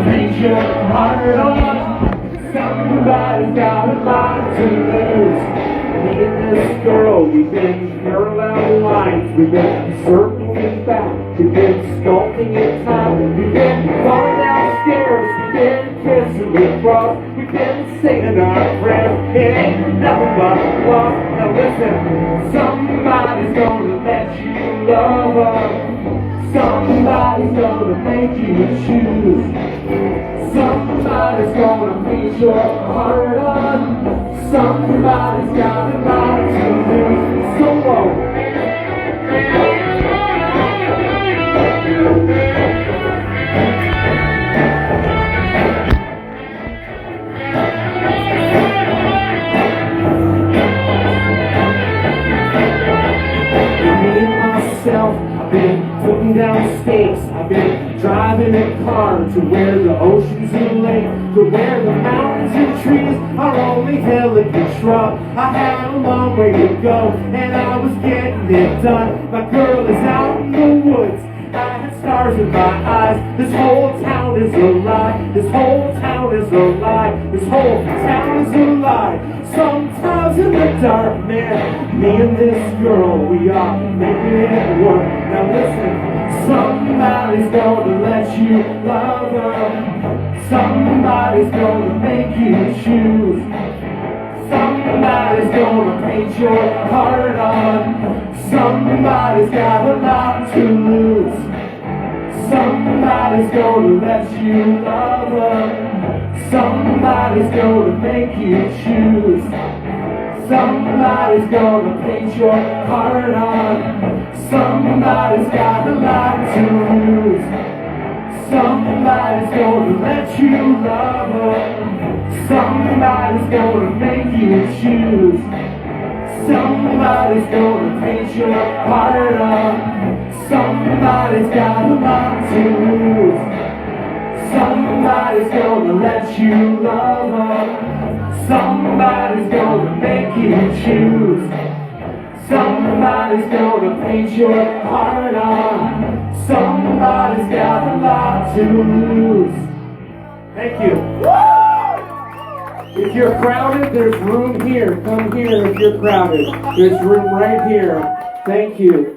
paint your heart on. Somebody's got a lot to lose. Me and this girl, we've been parallel lines. We've been circling back. We've been sculpting in time. We've been falling downstairs. We've been kissing with frost. We've been saying our prayers. It ain't nothing but love. Now listen, somebody's gonna let you love her. Somebody's gonna make you choose. Somebody's gonna paint your heart on. Somebody's got a lot to lose. Solo. Me and myself, I've been putting down stakes. I've been driving a car to where the oceans and lakes, to where the mountains and trees are only delicate shrub. I had a long way to go, and I was getting it done. My girl is out in the woods. I had stars in my eyes. This whole town is a lie. This whole town is a lie. This whole town is a lie. Sometimes in the dark, man, me and this girl, we are making it work. Now listen, somebody's gonna let you love her. Somebody's gonna make you choose. Somebody's gonna paint your heart on. Somebody's got a lot to lose. Somebody's gonna let you love her. Somebody's gonna make you choose. Somebody's gonna paint your heart on. Somebody's got a lot to lose. Somebody's gonna let you love her. Somebody's gonna make you choose. Somebody's gonna paint your heart on. Somebody's got a lot to lose. Somebody's gonna let you love her. Somebody's gonna make you choose. Somebody's gonna paint your heart on. Somebody's got a lot to lose. Thank you. If you're crowded, there's room here. Come here if you're crowded. There's room right here. Thank you.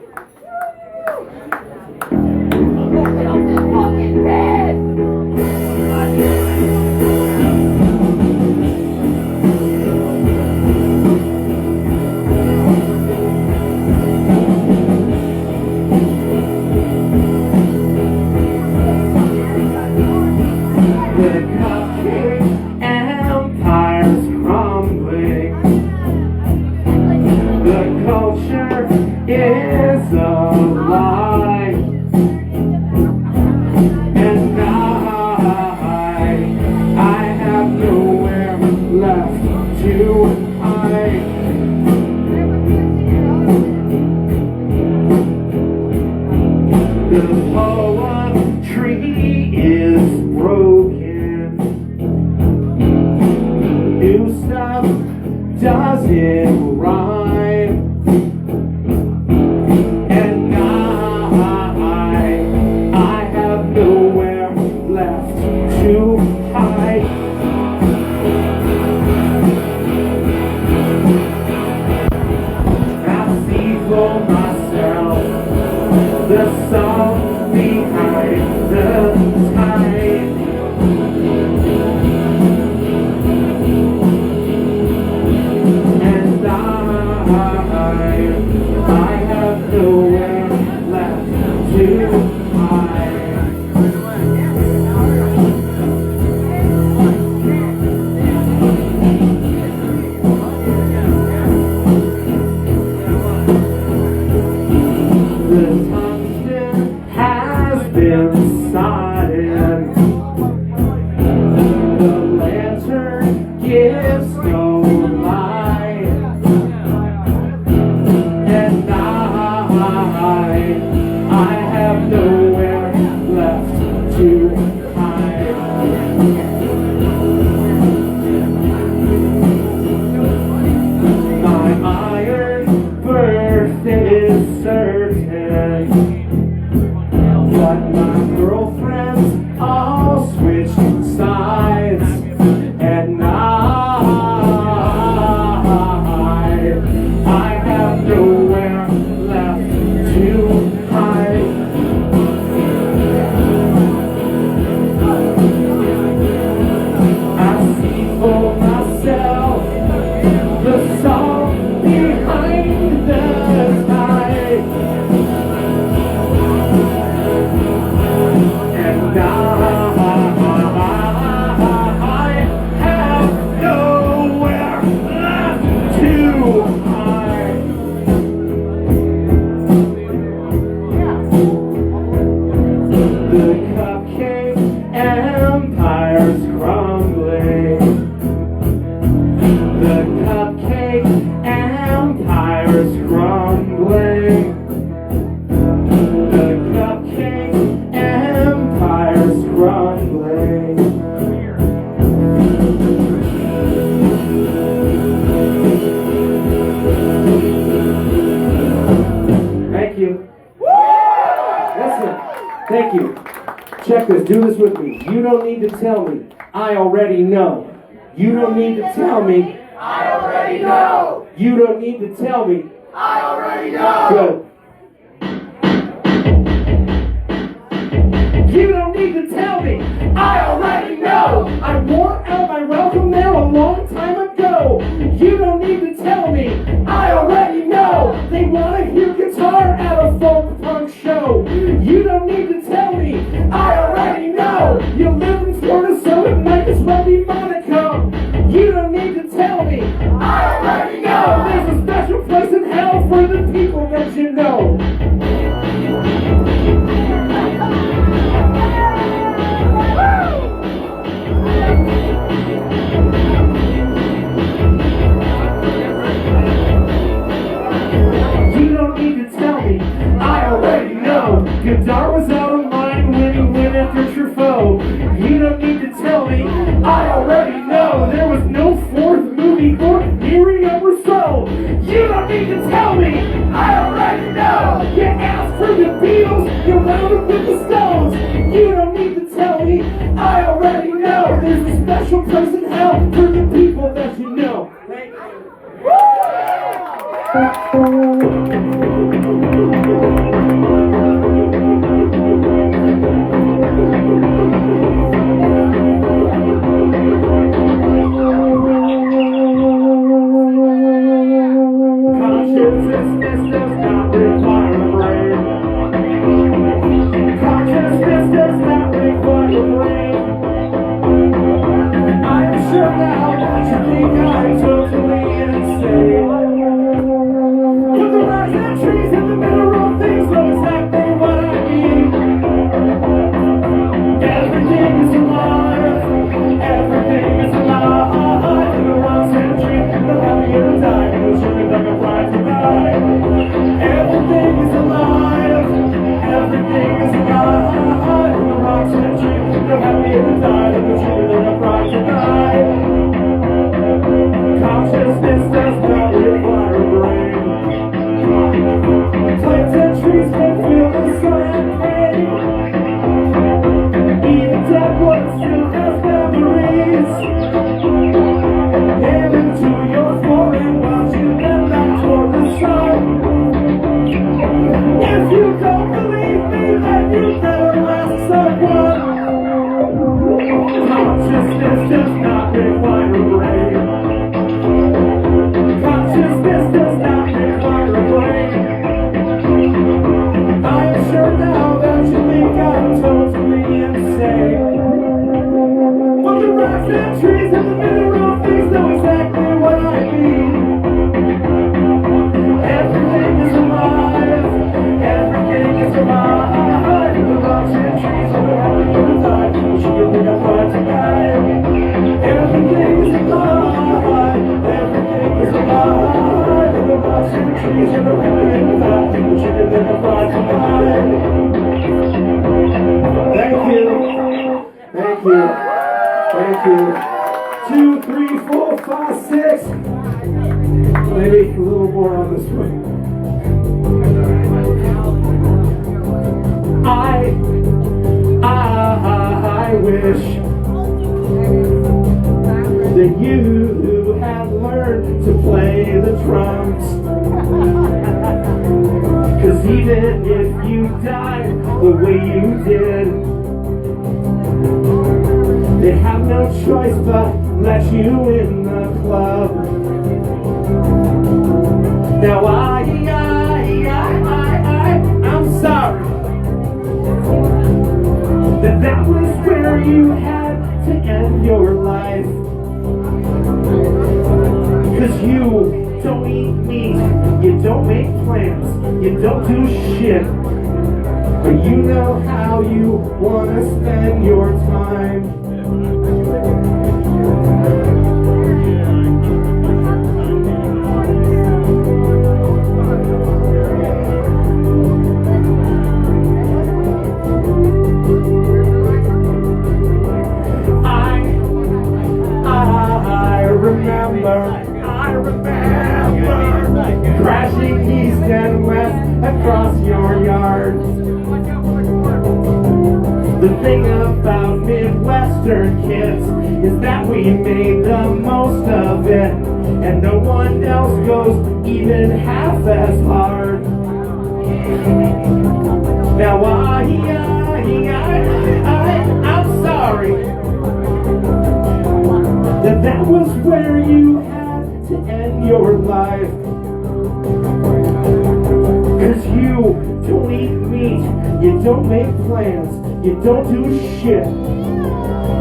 Is alive, and I have nowhere left to hide. The poetry is broken. New stuff doesn't rhyme. The song behind the tide. And I have nowhere left to hide. empire's crumbling. The cupcake empire's crumbling. The cupcake empire's crumbling. Thank you. Listen, thank you. Check this, do this with me. You don't need to tell me, I already know. You don't need to tell me, I already know. You don't need to tell me, I already know. Good. You don't need to tell me, I already know. I wore out my welcome there a long time ago. You don't need to tell me, I already know. they want to hear guitar at a folk punk show. You don't need to tell me, I already know. you live in Florida, so it might as well be Monaco. You don't need to tell me, I already know. there's a special place in hell for the people that you know. You don't need to tell me, I already know. Godard was out of line when he went after Truffaut. You don't need to tell me, I already know. there was no fourth movie for Miriam Rousseau. You don't need to tell me, I already know. you asked for the Beatles, you wound up with the Stones. You don't need to tell me, I already know. there's a special place in hell for the people that you know. Thank you. Consciousness does not require a brain. Consciousness does not require a brain. I am sure now that you think I'm totally insane. But the rocks and trees and the mineral things know exactly what I mean. Everything is alive. Everything is alive. In the rocks and trees, the happy and the dying, the children that are pride to die. Everything is alive. Everything is alive. In the rocks and trees, the happy and the dying, the children that are pride to die. Consciousness does not require a brain. Plants and trees can feel the sun and pain. Even dead ones still have memories. Hand into your forehead while you bend back toward the sun. If you don't believe me, then you better ask someone. Consciousness does not require a brain. Consciousness does not require a brain. I am sure now that you think I'm totally insane. But the rocks and trees and the mineral things know exactly what I mean. Everything is alive. Everything is alive. The rocks and trees and the happy and the dying, the children that are pride to die. Everything is alive. Everything is alive. The rocks and trees and the happy and the dying, the children that are pride to die. Thank you. Thank you. Thank you. 2, 3, 4, 5, 6. Maybe a little more on this one. I wish that you had learned to play the drums. 'Cause even if you died the way you did, they have no choice but let you in the club. Now I'm sorry that was where you had to end your life. 'Cause you don't eat meat, you don't make plans, you don't do shit. But you know how you wanna spend your time. thing about Midwestern kids is that we made the most of it, and no one else goes even half as hard. Now I'm sorry that was where you had to end your life. 'Cause you don't eat meat, you don't make plans, you don't do shit,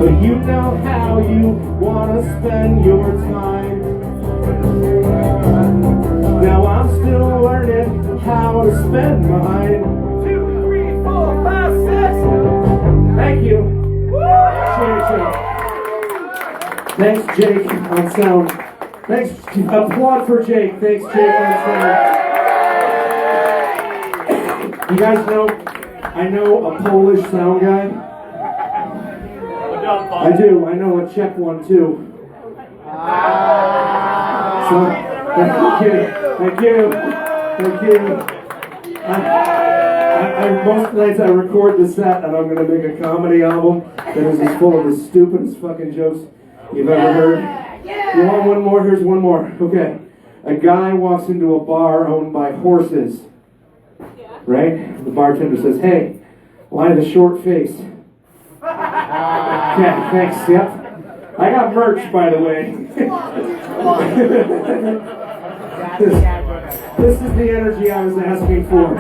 but you know how you wanna spend your time. Now I'm still learning how to spend mine. 2, 3, 4, 5, 6. Thank you. Thanks, Jake, on sound. Thanks, applaud for Jake. Thanks, Jake, on sound. You guys know, I know a Polish sound guy. I do, I know a Czech one too. So, thank you. Most nights I record the set and I'm going to make a comedy album that is as full of the stupidest fucking jokes you've ever heard. You want one more? Here's one more. Okay. A guy walks into a bar owned by horses. Right? The bartender says, "Hey, why the short face?" Okay, thanks. Yep. I got merch, by the way. This is the energy I was asking for.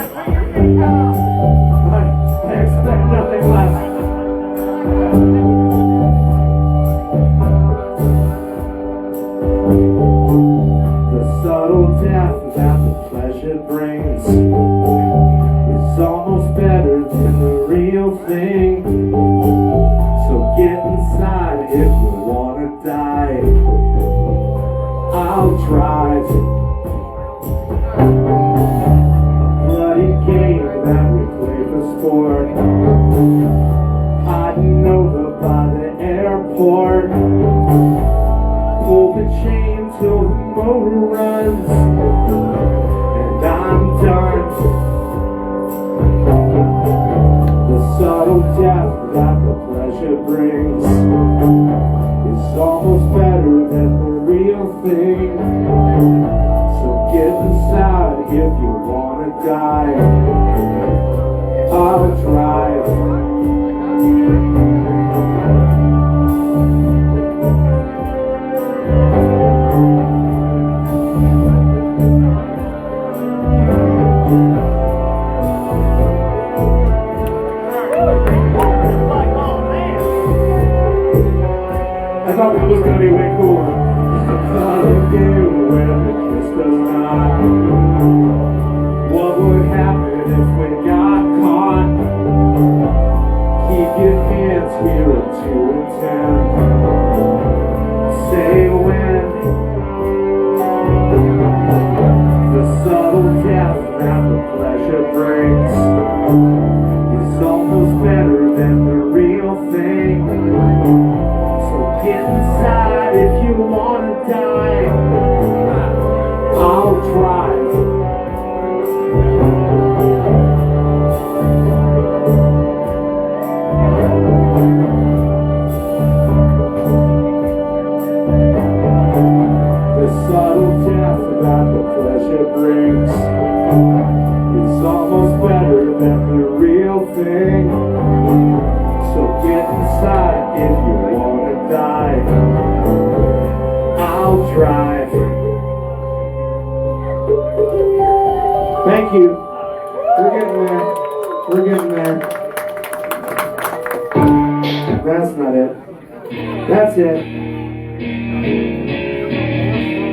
I expect nothing less. The subtle death that the pleasure brings is almost better than the real thing. So get inside if you wanna die. I'll drive a bloody game that we play for sport, hiding over by the airport. Pull the chain till the motor runs, and I'm done. The subtle death that the pleasure brings is almost better than the real thing. So get inside if you wanna die. I'll drive. I thought that was gonna be way cooler. Thought of you when the kiss does not. What would happen if we got caught? Keep your hands here at 2 and 10. Say when. The subtle death that the pleasure brings is almost better than the real thing. Get inside if you wanna die. I'll drive. The subtle death that the pleasure brings is almost better than the real thing. So get inside if you wanna die. I'll drive. Thank you. We're getting there. We're getting there. That's not it. That's it.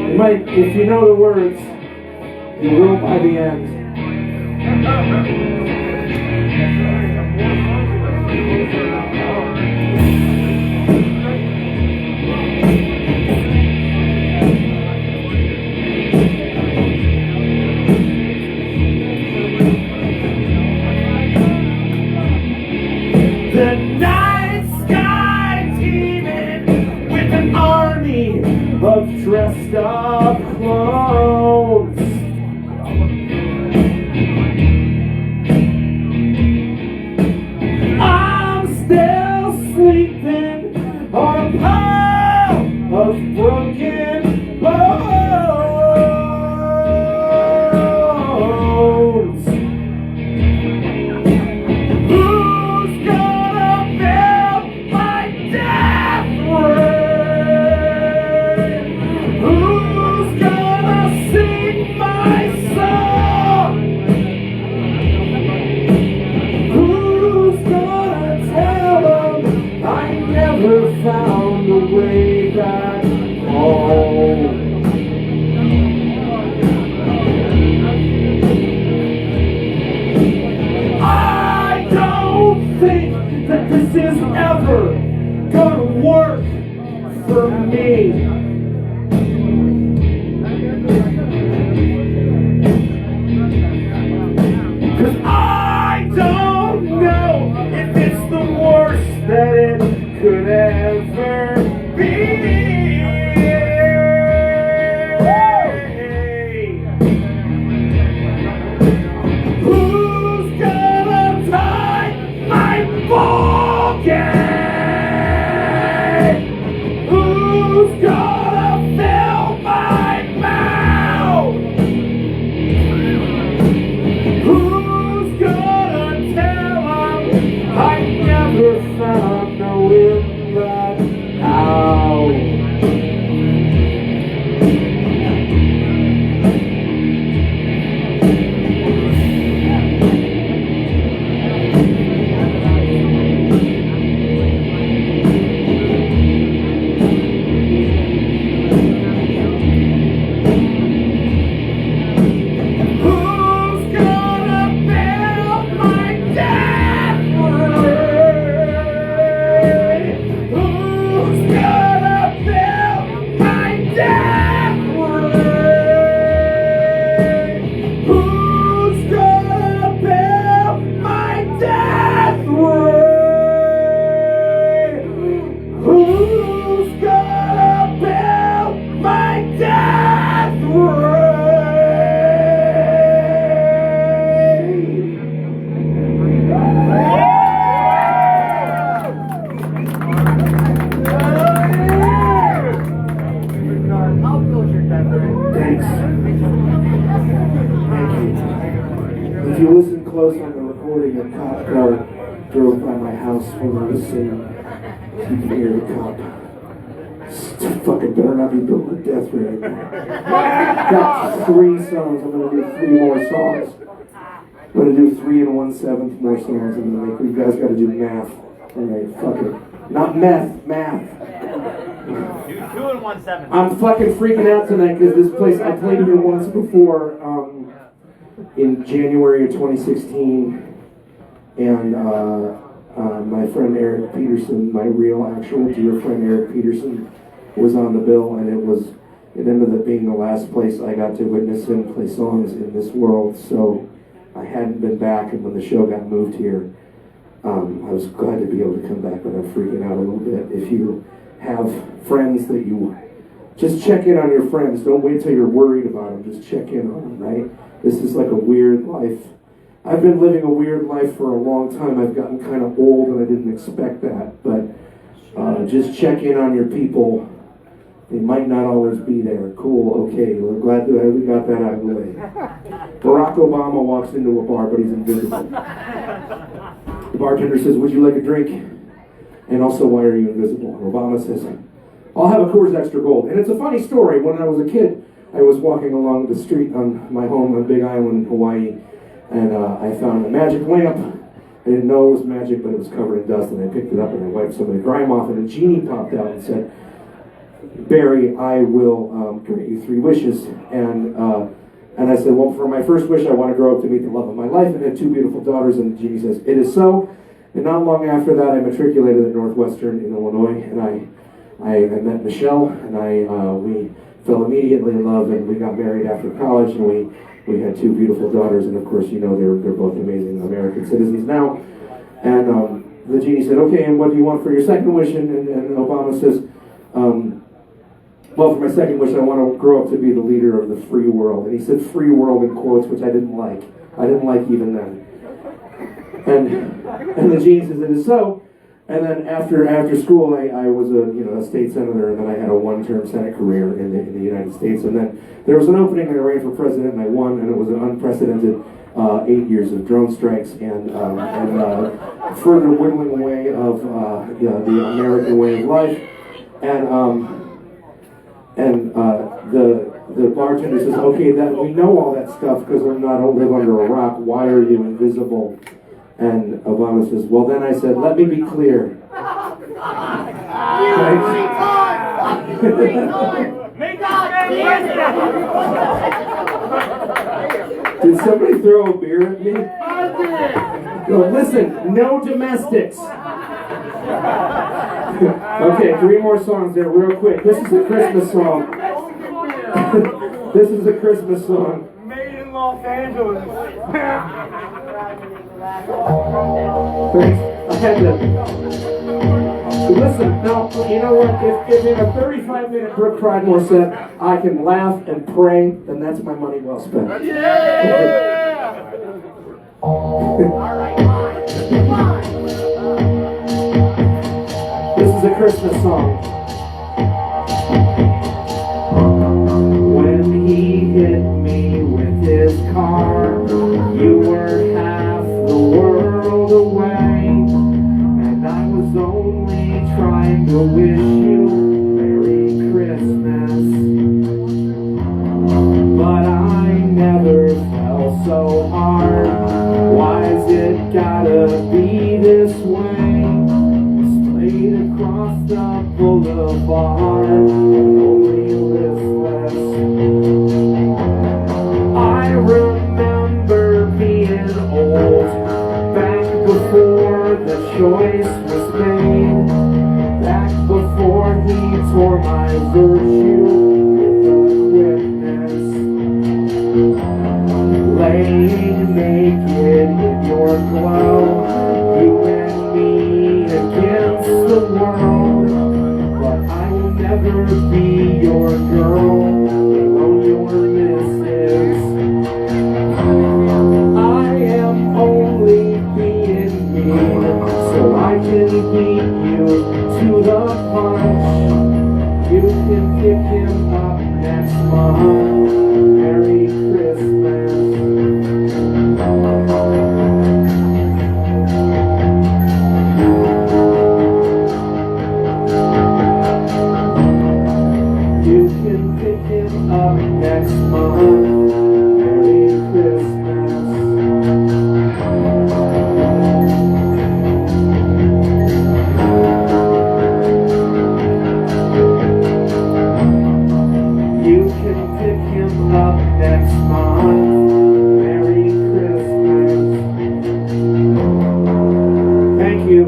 You might, if you know the words, you will by the end. The night sky teeming with an army of dressed up clones. I'm still never found a way back home. I don't think that this is ever gonna work for me. Cause I don't know if it's the worst that it could ever be. Who's gonna tie my ball gag? Who's gonna fill my mouth? Who's gonna tell them I never found no way back out? If you listen close on the recording, a cop car drove by my house when I was singing. You can hear the cop. Fucking better not be built to death right now. Got 3 songs. I'm gonna do 3 more songs. I'm gonna do 3 and 1/7 more songs. I'm gonna make. You guys gotta do math. Alright, fuck it. Not meth, math. Do 2 and 1/7. I'm fucking freaking out tonight because this place, I played here once before, in January of 2016, and my friend Eric Peterson, my real actual dear friend Eric Peterson, was on the bill, and it ended up being the last place I got to witness him play songs in this world, so I hadn't been back, and when the show got moved here, I was glad to be able to come back, but I'm freaking out a little bit. If you have friends that you, just check in on your friends, don't wait till you're worried about them, just check in on them, right? This is like a weird life. I've been living a weird life for a long time. I've gotten kind of old and I didn't expect that. But just check in on your people. They might not always be there. Cool, okay, we're glad that we got that out of the way. Barack Obama walks into a bar, but he's invisible. The bartender says, "Would you like a drink? And also, why are you invisible?" And Obama says, "I'll have a Coors Extra Gold." And it's a funny story. When I was a kid, I was walking along the street on my home on Big Island, Hawaii, and I found a magic lamp. I didn't know it was magic, but it was covered in dust, and I picked it up and I wiped some of the grime off, and a genie popped out and said, "Barry, I will grant you 3 wishes." And I said, "Well, for my first wish, I want to grow up to meet the love of my life and have 2 beautiful daughters." And the genie says, "It is so." And not long after that, I matriculated at Northwestern in Illinois, and I met Michelle, and we fell immediately in love, and we got married after college, and we had 2 beautiful daughters, and of course, you know, they're both amazing American citizens now. And the genie said, "Okay, and what do you want for your second wish?" And Obama says, "Well, for my second wish, I want to grow up to be the leader of the free world." And he said "free world" in quotes, which I didn't like. I didn't like even then. And the genie says, "It is so." And then after school, I was a state senator, and then I had a 1-term Senate career in the United States. And then there was an opening, and I ran for president, and I won, and it was an unprecedented 8 years of drone strikes and further whittling away of the American way of life. And the bartender says, "Okay, that we know all that stuff because I don't live under a rock. Why are you invisible?" And Obama says, "Well, then," I said, "let me be clear. Make God Did somebody throw a beer at me? No, listen, no domestics. Okay, 3 more songs there real quick. This is a Christmas song. This is a Christmas song. Made in Los Angeles. Thanks. I had to... Listen, now, you know what? If in a 35-minute Brook Pridemore set I can laugh and pray, then that's my money well spent. This is a Christmas song. When he hit me with his car, you were half the world away, and I was only trying to wish you Merry Christmas. But I never fell so hard. Why's it gotta be this way? Splayed across the boulevard, only listless. I remember being old, back before the choice was made, back before he tore my virtue with a quickness. Laying naked in your glow, you and me against the world. But I will never be your girl, alone your misses. I am only being mean, so I can beat you to the punch. You can pick him up next month. Merry Christmas. You can pick him up next month. Merry Christmas. You can pick him up next month. Merry Christmas. Thank you.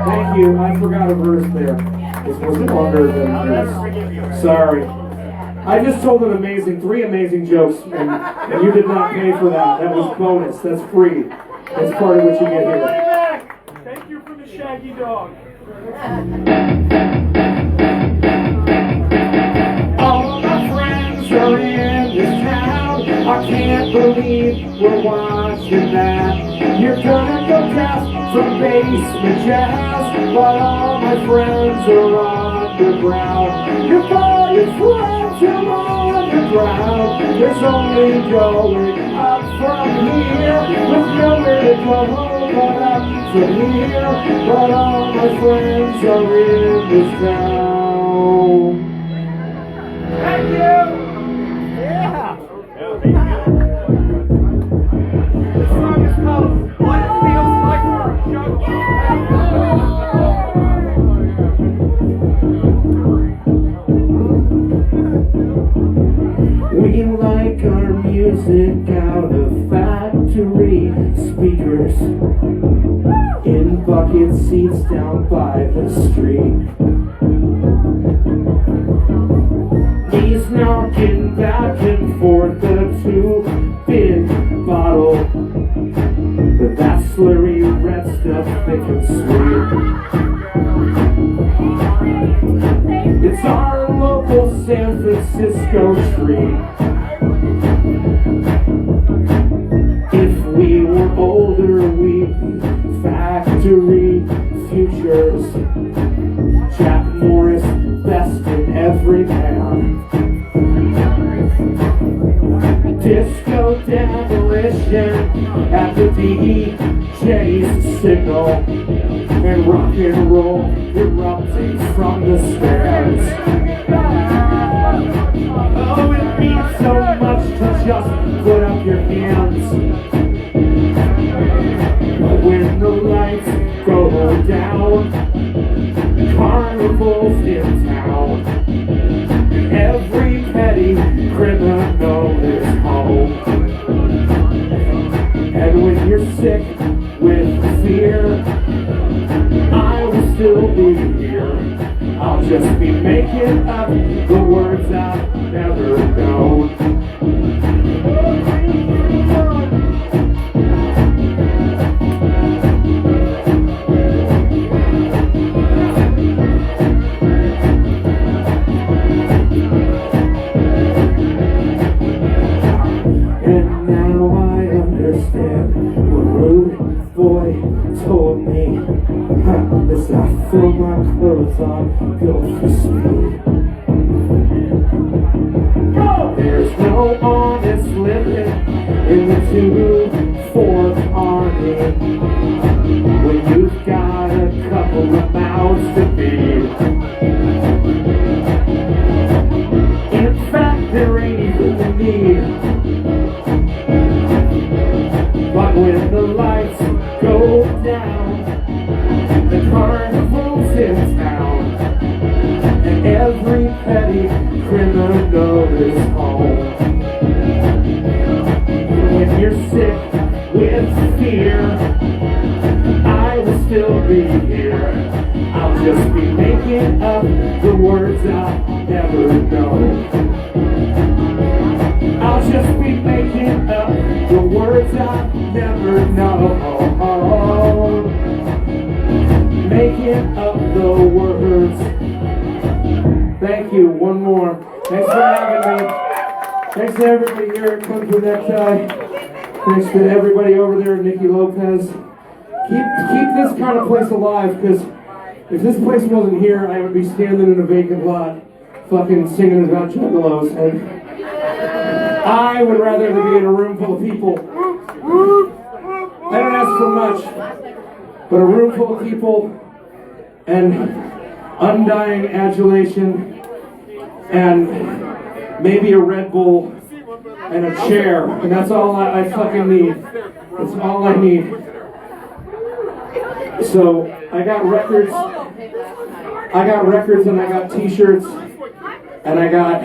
Thank you. I forgot a verse there. This was longer than this. Sorry. I just told an amazing, 3 amazing jokes, and you did not pay for that. That was bonus. That's free. That's part of what you get here. Thank you for the shaggy dog. All my friends are in this town. I can't believe we're watching that. You're gonna go dress for basement jazz, while all my friends are underground. Your body's friends are underground. There's only going up from here, with nowhere to go but up from here. But all my friends are in this town. Thank you. Yeah. This song is called What It Feels Like for a Junkie. We like our music out of factory speakers, in bucket seats down by the street. He's knocking back and forth a 2-big bottle, that slurry red stuff thick and sweet. It's our local San Francisco treat. If we were older, we'd be factory futures. Jack Morris, best in every band. Disco demolition at the DJ's signal, and rock and roll erupting from the stands. Oh, it means so much to just put up your hands. But when the lights go down, cars carnival's in town, and every petty criminal is home. And when you're sick with fear, I will still be here. I'll just be making up the words I've never known. And now I understand what rude boy told me. As I throw my clothes on, go for speed. There's no honest living in the 2-4th Army when you've got a couple of mouths to feed. In fact, there ain't even a need. But when the lights go down, the carnival's in town, and every petty criminal is home. When you're sick with fear, I will still be here. I'll just be making up the words I'll never know. I'll just be making up the words I'll never know. Making up the words. Thank you. One more. Thanks for having me. Thanks to everybody here at Come to Necktie. Thanks to everybody over there at Nikki Lopez. Keep this kind of place alive, because if this place wasn't here, I would be standing in a vacant lot fucking singing about juggalos. And I would rather be in a room full of people. I don't ask for much, but a room full of people and undying adulation and maybe a Red Bull and a chair, and that's all I fucking need. That's all I need. So I got records and I got t-shirts and I got.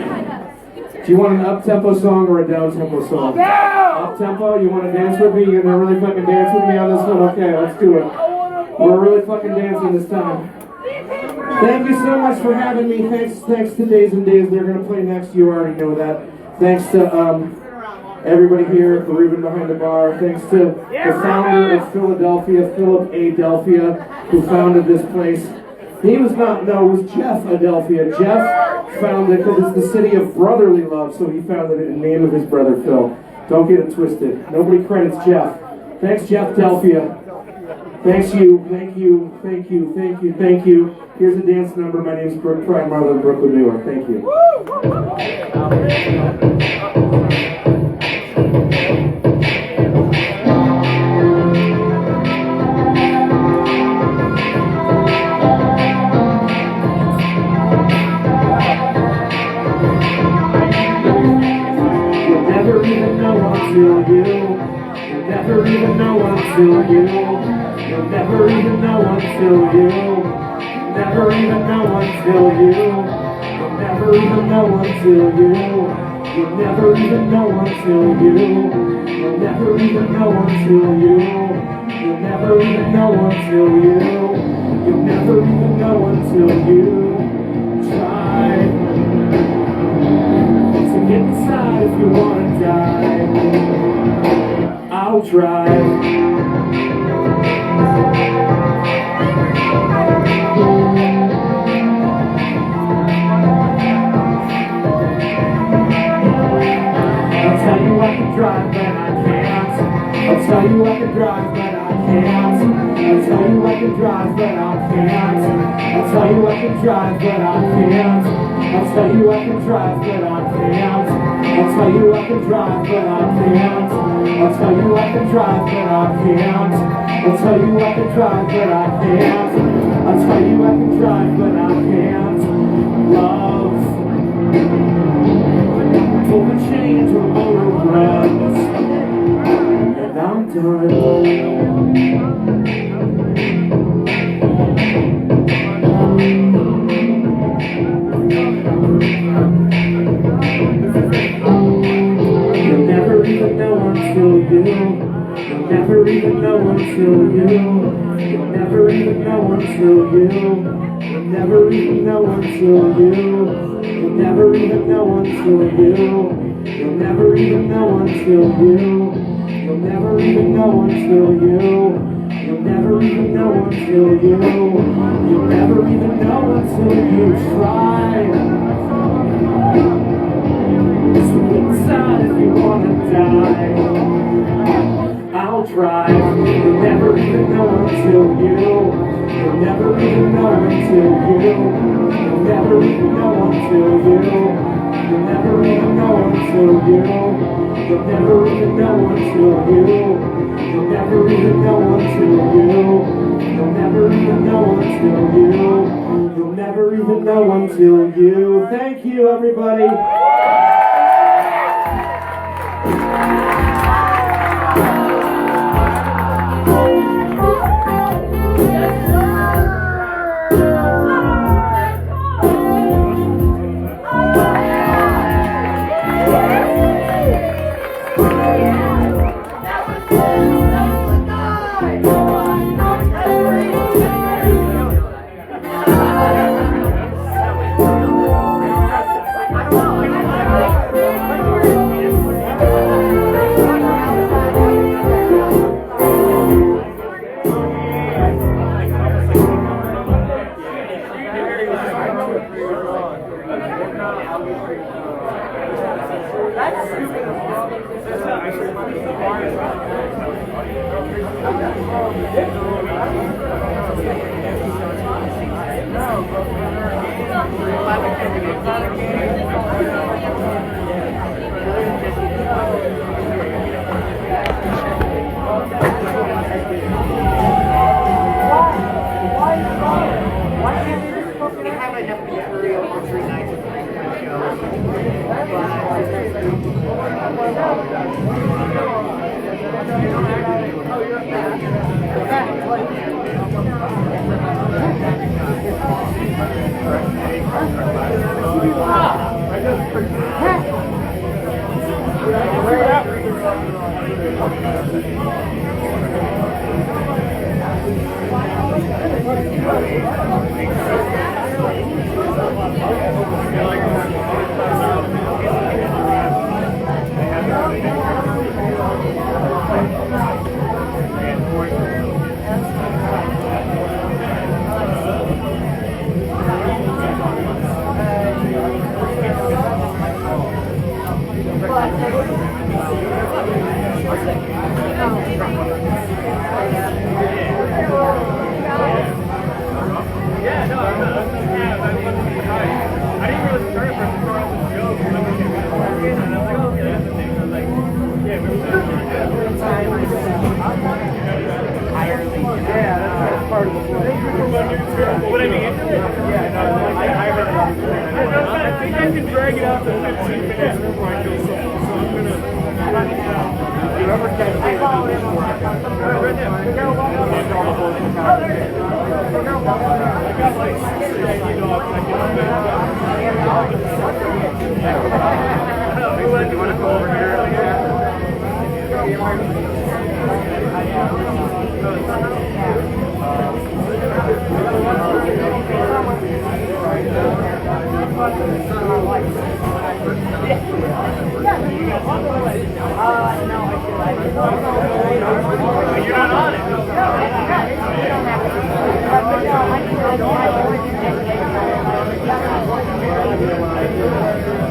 Do you want an up-tempo song or a down-tempo song? Up-tempo? You want to dance with me? You gonna really fucking dance with me on this one? Okay, let's do it. We're really fucking dancing this time. Thank you so much for having me. Thanks to Daze and Daze. They're gonna play next. You already know that. Thanks to everybody here, the Ruben behind the bar. Thanks to the founder of Philadelphia, Philip A. Delphia, who founded this place. He was not, no, it was Jeff Adelphia. Jeff founded it because it's the city of brotherly love, so he founded it in the name of his brother Phil. Don't get it twisted. Nobody credits Jeff. Thanks, Jeff Delphia. Thanks you, thank you, thank you, thank you, thank you. Here's a dance number. My name's Brook Pridemore of Brook Pridemore. Thank you. You'll never even know until you. You'll never even know until you. You'll never even know until you. Never even know until you. You'll never even know until you. You'll never even know until you. You'll never even know until you. You'll never even know until you. You'll never even know until you try to get inside if you wanna die. I'll drive. I'll tell you I can drive, but I can't. I'll tell you I can drive, but I can't. I'll tell you I can drive, but I can't. I'll tell you I can drive, but I can't. I'll tell you I can drive, but I can't. I'll tell you I can drive, but I can't. I'll tell you I can drive, but I can't. I'll tell you I can drive, but I can't. I'll tell you I can drive, but I can't. Love. Pull the chain to the motor runs, and I'm done. You'll never even know until you. You'll never even know until you. You'll never even know until you. You'll never even know until you. You'll never even know until you. You'll never even know until you. You'll never even know until you. You'll never even know until you try. So inside if you wanna die. I'll try. You'll never even know until you. You'll never even know until you. You'll never even know until you. You'll never even know until you. You'll never even know until you. You'll never even know until you. You'll never even know until you. You'll never even know until you. Thank you, everybody.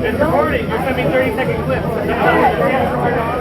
It's recording. You're sending 30-second clips.